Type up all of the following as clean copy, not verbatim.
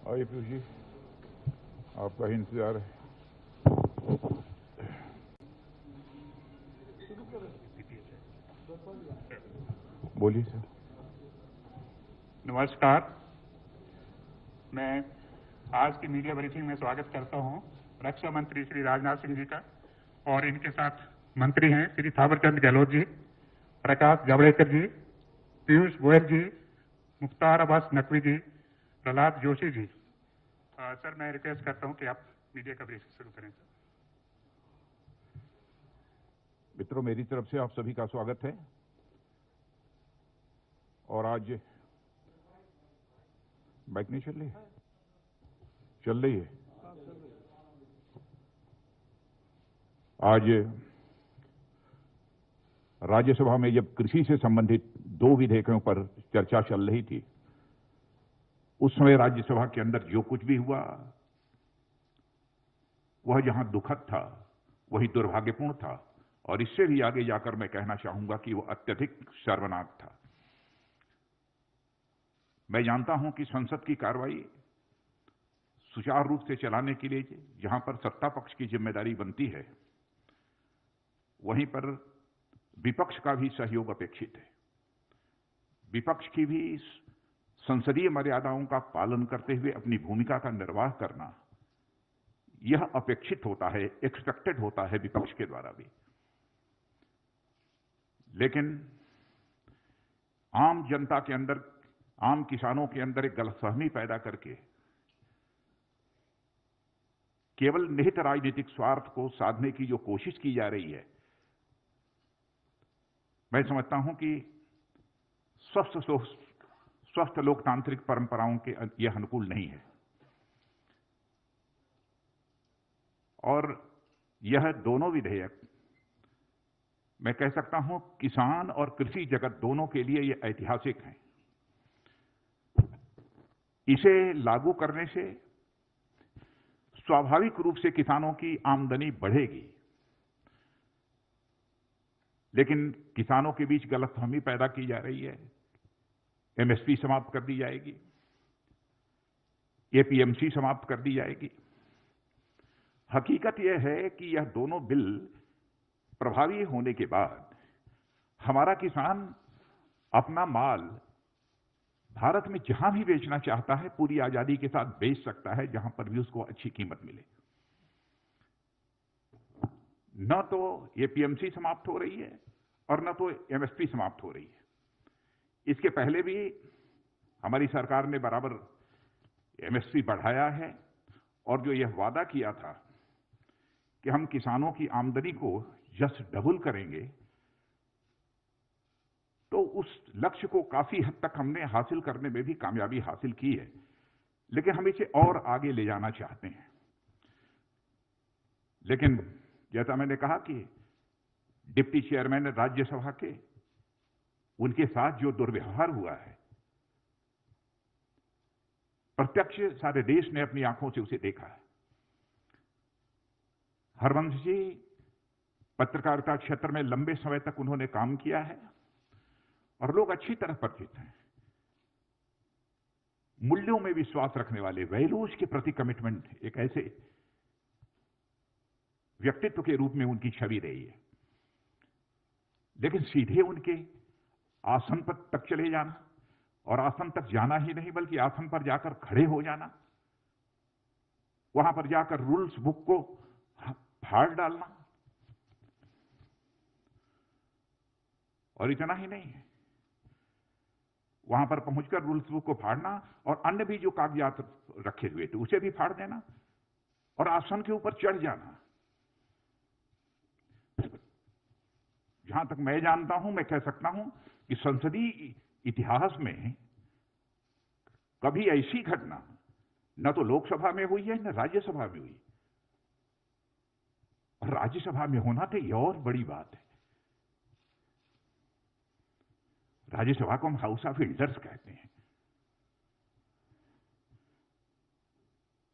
आइए पीयूष जी, आपका ही इंतजार है। बोलिए सर। नमस्कार। मैं आज की मीडिया ब्रीफिंग में स्वागत करता हूं रक्षा मंत्री श्री राजनाथ सिंह जी का, और इनके साथ मंत्री हैं श्री थावरचंद गहलोत जी, प्रकाश जावड़ेकर जी, पीयूष गोयल जी, मुख्तार अब्बास नकवी जी, प्रहलाद जोशी जी। सर, मैं रिक्वेस्ट करता हूं कि आप मीडिया का ब्रीफिंग शुरू करें। सर मित्रों, मेरी तरफ से आप सभी का स्वागत है। और आज बाइक नहीं चल रही है? चल रही है। आज राज्यसभा में जब कृषि से संबंधित 2 विधेयकों पर चर्चा चल रही थी, उस समय राज्यसभा के अंदर जो कुछ भी हुआ वह जहां दुखद था वही दुर्भाग्यपूर्ण था, और इससे भी आगे जाकर मैं कहना चाहूंगा कि वह अत्यधिक शर्मनाक था। मैं जानता हूं कि संसद की कार्रवाई सुचारू रूप से चलाने के लिए जहां पर सत्ता पक्ष की जिम्मेदारी बनती है, वहीं पर विपक्ष का भी सहयोग अपेक्षित है। विपक्ष की भी संसदीय मर्यादाओं का पालन करते हुए अपनी भूमिका का निर्वाह करना यह अपेक्षित होता है, एक्सपेक्टेड होता है विपक्ष के द्वारा भी। लेकिन आम जनता के अंदर, आम किसानों के अंदर एक गलतफहमी पैदा करके केवल निहित राजनीतिक स्वार्थ को साधने की जो कोशिश की जा रही है, मैं समझता हूं कि स्वस्थ लोकतांत्रिक परंपराओं के यह अनुकूल नहीं है। और यह दोनों विधेयक, मैं कह सकता हूं, किसान और कृषि जगत दोनों के लिए यह ऐतिहासिक हैं। इसे लागू करने से स्वाभाविक रूप से किसानों की आमदनी बढ़ेगी, लेकिन किसानों के बीच गलतफहमी पैदा की जा रही है। एमएसपी समाप्त कर दी जाएगी, एपीएमसी समाप्त कर दी जाएगी। हकीकत यह है कि यह दोनों बिल प्रभावी होने के बाद हमारा किसान अपना माल भारत में जहां भी बेचना चाहता है पूरी आजादी के साथ बेच सकता है, जहां पर भी उसको अच्छी कीमत मिले। न तो एपीएमसी समाप्त हो रही है और न तो एमएसपी समाप्त हो रही है। इसके पहले भी हमारी सरकार ने बराबर एमएसपी बढ़ाया है, और जो यह वादा किया था कि हम किसानों की आमदनी को जस्ट डबल करेंगे, तो उस लक्ष्य को काफी हद तक हमने हासिल करने में भी कामयाबी हासिल की है। लेकिन हम इसे और आगे ले जाना चाहते हैं। लेकिन जैसा मैंने कहा कि डिप्टी चेयरमैन राज्यसभा के, उनके साथ जो दुर्व्यवहार हुआ है, प्रत्यक्ष सारे देश ने अपनी आंखों से उसे देखा है। हरवंश जी पत्रकारिता क्षेत्र में लंबे समय तक उन्होंने काम किया है और लोग अच्छी तरह परिचित हैं। मूल्यों में विश्वास रखने वाले, वैल्यूज के प्रति कमिटमेंट, एक ऐसे व्यक्तित्व के रूप में उनकी छवि रही है। लेकिन सीधे उनके आसन पर तक चले जाना, और आसन तक जाना ही नहीं बल्कि आसन पर जाकर खड़े हो जाना, वहां पर जाकर रूल्स बुक को फाड़ डालना, और इतना ही नहीं है, वहां पर पहुंचकर रूल्स बुक को फाड़ना और अन्य भी जो कागजात रखे हुए थे उसे भी फाड़ देना और आसन के ऊपर चढ़ जाना। जहां तक मैं जानता हूं, मैं कह सकता हूं कि संसदीय इतिहास में कभी ऐसी घटना न तो लोकसभा में हुई है न राज्यसभा में हुई। और राज्यसभा में होना तो यह और बड़ी बात है। राज्यसभा को हम हाउस ऑफ एल्डर्स कहते हैं।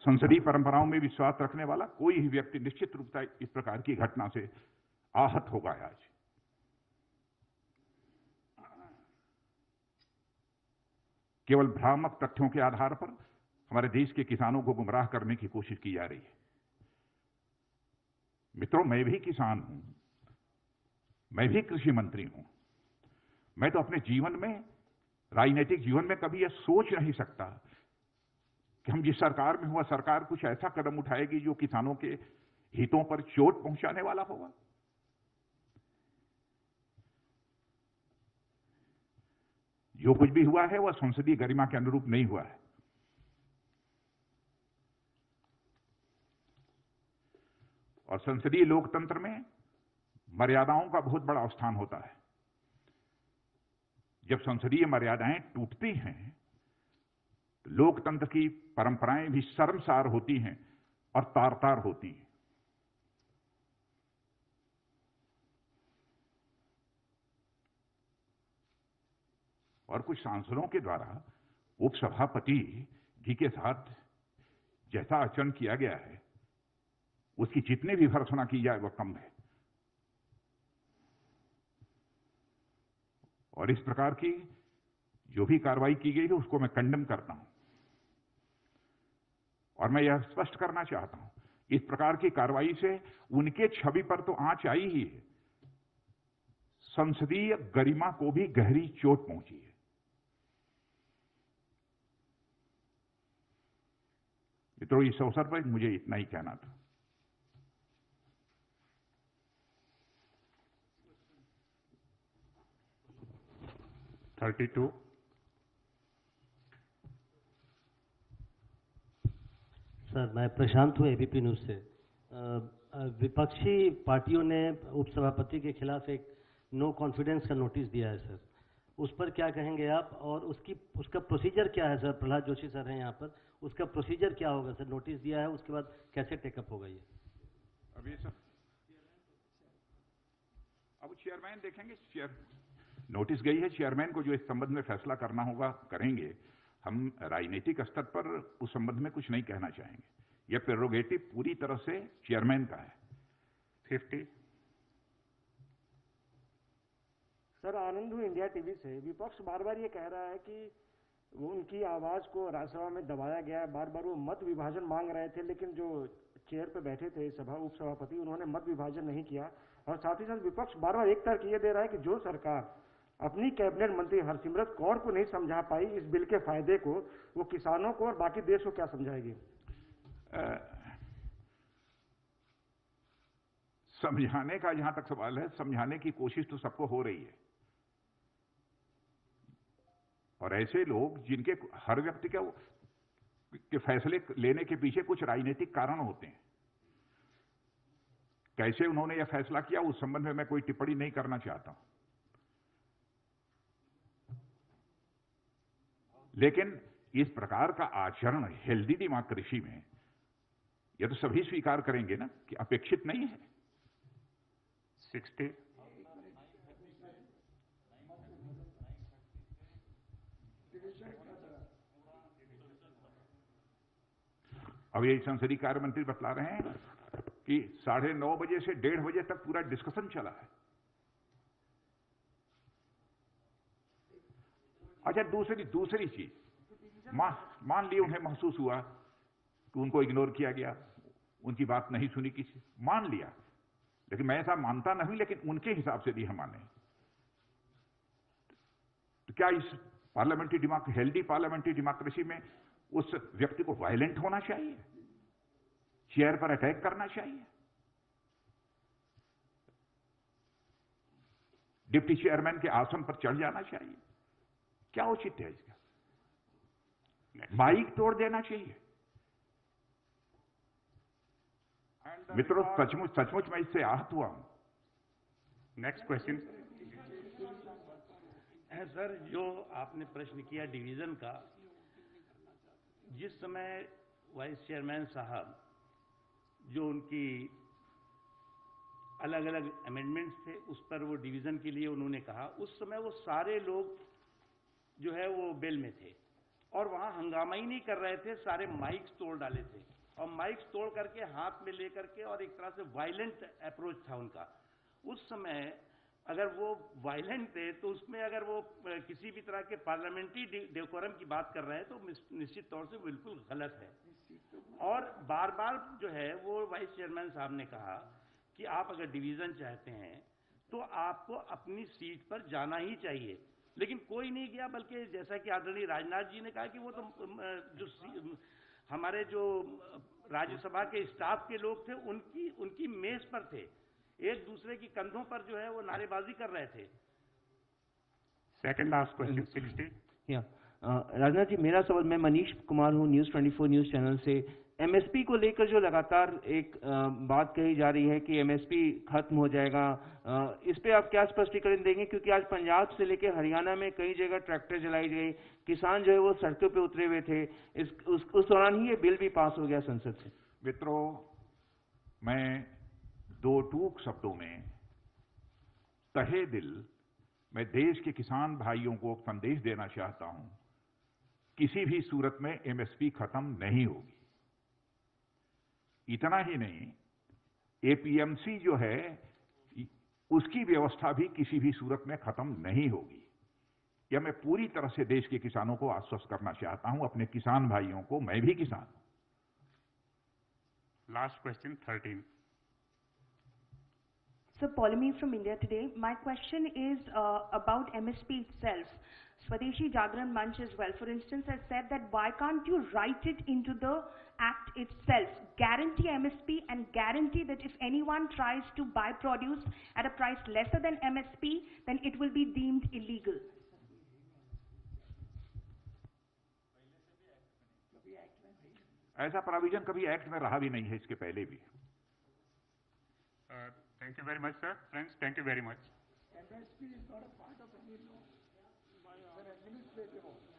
संसदीय परंपराओं में विश्वास रखने वाला कोई भी व्यक्ति निश्चित रूप से इस प्रकार की घटना से आहत होगा। आज केवल भ्रामक तथ्यों के आधार पर हमारे देश के किसानों को गुमराह करने की कोशिश की जा रही है। मित्रों, मैं भी किसान हूं, मैं भी कृषि मंत्री हूं। मैं तो अपने जीवन में, राजनीतिक जीवन में कभी यह सोच नहीं सकता कि हम जिस सरकार में हुआ सरकार कुछ ऐसा कदम उठाएगी जो किसानों के हितों पर चोट पहुंचाने वाला होगा। जो कुछ भी हुआ है वह संसदीय गरिमा के अनुरूप नहीं हुआ है। और संसदीय लोकतंत्र में मर्यादाओं का बहुत बड़ा स्थान होता है। जब संसदीय मर्यादाएं टूटती हैं तो लोकतंत्र की परंपराएं भी शर्मसार होती हैं और तार-तार होती हैं। और कुछ सांसदों के द्वारा उपसभापति जी के साथ जैसा आचरण किया गया है उसकी जितनी भी भर्त्सना की जाए वह कम है। और इस प्रकार की जो भी कार्रवाई की गई है उसको मैं कंडेम करता हूं। और मैं यह स्पष्ट करना चाहता हूं, इस प्रकार की कार्रवाई से उनके छवि पर तो आंच आई ही है, संसदीय गरिमा को भी गहरी चोट पहुंची है। मित्रों, इस अवसर पर मुझे इतना ही कहना था। सर, मैं प्रशांत हूँ एबीपी न्यूज से। विपक्षी पार्टियों ने उपसभापति के खिलाफ एक नो कॉन्फिडेंस का नोटिस दिया है सर, उस पर क्या कहेंगे आप? और उसका प्रोसीजर क्या है सर? प्रहलाद जोशी सर हैं यहाँ पर, उसका प्रोसीजर क्या होगा सर? नोटिस दिया है, उसके बाद कैसे टेकअप होगा ये? अब ये सब अब चेयरमैन देखेंगे। नोटिस गई है, चेयरमैन को जो इस संबंध में फैसला करना होगा करेंगे। हम राजनीतिक स्तर पर उस संबंध में कुछ नहीं कहना चाहेंगे। यह प्रेरोगेटिव पूरी तरह से चेयरमैन का है। 50 सर, आनंद हूँ इंडिया टीवी से। विपक्ष बार बार ये कह रहा है कि उनकी आवाज को राज्यसभा में दबाया गया है। बार बार वो मत विभाजन मांग रहे थे, लेकिन जो चेयर पे बैठे थे उपसभापति, उन्होंने मत विभाजन नहीं किया। और साथ ही साथ विपक्ष बार बार एक तर्क ये दे रहा है कि जो सरकार अपनी कैबिनेट मंत्री हरसिमरत कौर को नहीं समझा पाई इस बिल के फायदे को, वो किसानों को और बाकी देश को क्या समझाएगी? समझाने का जहां तक सवाल है, समझाने की कोशिश तो सबको हो रही है। और ऐसे लोग जिनके हर व्यक्ति के फैसले लेने के पीछे कुछ राजनीतिक कारण होते हैं। कैसे उन्होंने यह फैसला किया उस संबंध में मैं कोई टिप्पणी नहीं करना चाहता हूं। लेकिन इस प्रकार का आचरण हेल्दी डेमोक्रेसी में यह तो सभी स्वीकार करेंगे ना कि अपेक्षित नहीं है। 60 अब ये संसदीय कार्य मंत्री बतला रहे हैं कि 9:30 बजे से 1:30 बजे तक पूरा डिस्कशन चला है। अच्छा, दूसरी चीज, मान लिए उन्हें महसूस हुआ कि उनको इग्नोर किया गया, उनकी बात नहीं सुनी किसी, मान लिया। लेकिन मैं ऐसा मानता नहीं, लेकिन उनके हिसाब से भी हम माने। तो क्या इस हेल्दी पार्लियामेंट्री डेमोक्रेसी में उस व्यक्ति को वायलेंट होना चाहिए, चेयर पर अटैक करना चाहिए, डिप्टी चेयरमैन के आसन पर चढ़ जाना चाहिए? क्या उचित है इसका? माइक तोड़ देना चाहिए? मित्रों, सचमुच मैं इससे आहत हुआ हूं। नेक्स्ट क्वेश्चन है सर, जो आपने प्रश्न किया डिवीजन का, जिस समय वाइस चेयरमैन साहब जो उनकी अलग अलग अमेंडमेंट्स थे उस पर वो डिवीजन के लिए उन्होंने कहा, उस समय वो सारे लोग जो है वो बेल में थे और वहां हंगामा ही नहीं कर रहे थे, सारे माइक्स तोड़ डाले थे और माइक्स तोड़ करके हाथ में लेकर के, और एक तरह से वायलेंट अप्रोच था उनका। उस समय अगर वो वायलेंट थे तो उसमें अगर वो किसी भी तरह के पार्लियामेंट्री डेकोरम की बात कर रहे हैं तो निश्चित तौर से बिल्कुल गलत है। और बार बार जो है वो वाइस चेयरमैन साहब ने कहा कि आप अगर डिवीजन चाहते हैं तो आपको अपनी सीट पर जाना ही चाहिए, लेकिन कोई नहीं गया, बल्कि जैसा कि आदरणीय राजनाथ जी ने कहा कि वो तो हमारे जो राज्यसभा के स्टाफ के लोग थे उनकी मेज पर थे, एक दूसरे की कंधों पर जो है वो नारेबाजी कर रहे थे। Second last question, 60. Rajnath ji, मेरा सवाल, मैं मनीष कुमार हूँ, न्यूज़ 24 न्यूज़ चैनल से। एमएसपी को लेकर जो लगातार एक बात कही जा रही है कि एमएसपी खत्म हो जाएगा, इस पे आप क्या स्पष्टीकरण देंगे? क्योंकि आज पंजाब से लेकर हरियाणा में कई जगह ट्रैक्टर जलाई गई, किसान जो है वो सड़कों पे उतरे हुए थे, उस दौरान ही ये बिल भी पास हो गया संसद से। मित्रों, मैं दो टूक शब्दों में तहे दिल मैं देश के किसान भाइयों को संदेश देना चाहता हूं, किसी भी सूरत में एमएसपी खत्म नहीं होगी। इतना ही नहीं, एपीएमसी जो है उसकी व्यवस्था भी किसी भी सूरत में खत्म नहीं होगी। यह मैं पूरी तरह से देश के किसानों को आश्वस्त करना चाहता हूं, अपने किसान भाइयों को। मैं भी किसान हूं। Last question, 13. So, Polemy from India Today. My question is about MSP itself. Swadeshi Jagran Manch as well, for instance, has said that why can't you write it into the act itself, guarantee MSP and guarantee that if anyone tries to buy produce at a price lesser than MSP, then it will be deemed illegal. ऐसा provision कभी act में रहा भी नहीं है, इसके पहले भी। Thank you very much, sir. Friends, thank you very much. MSP is not a part of any law. It's an administrative order.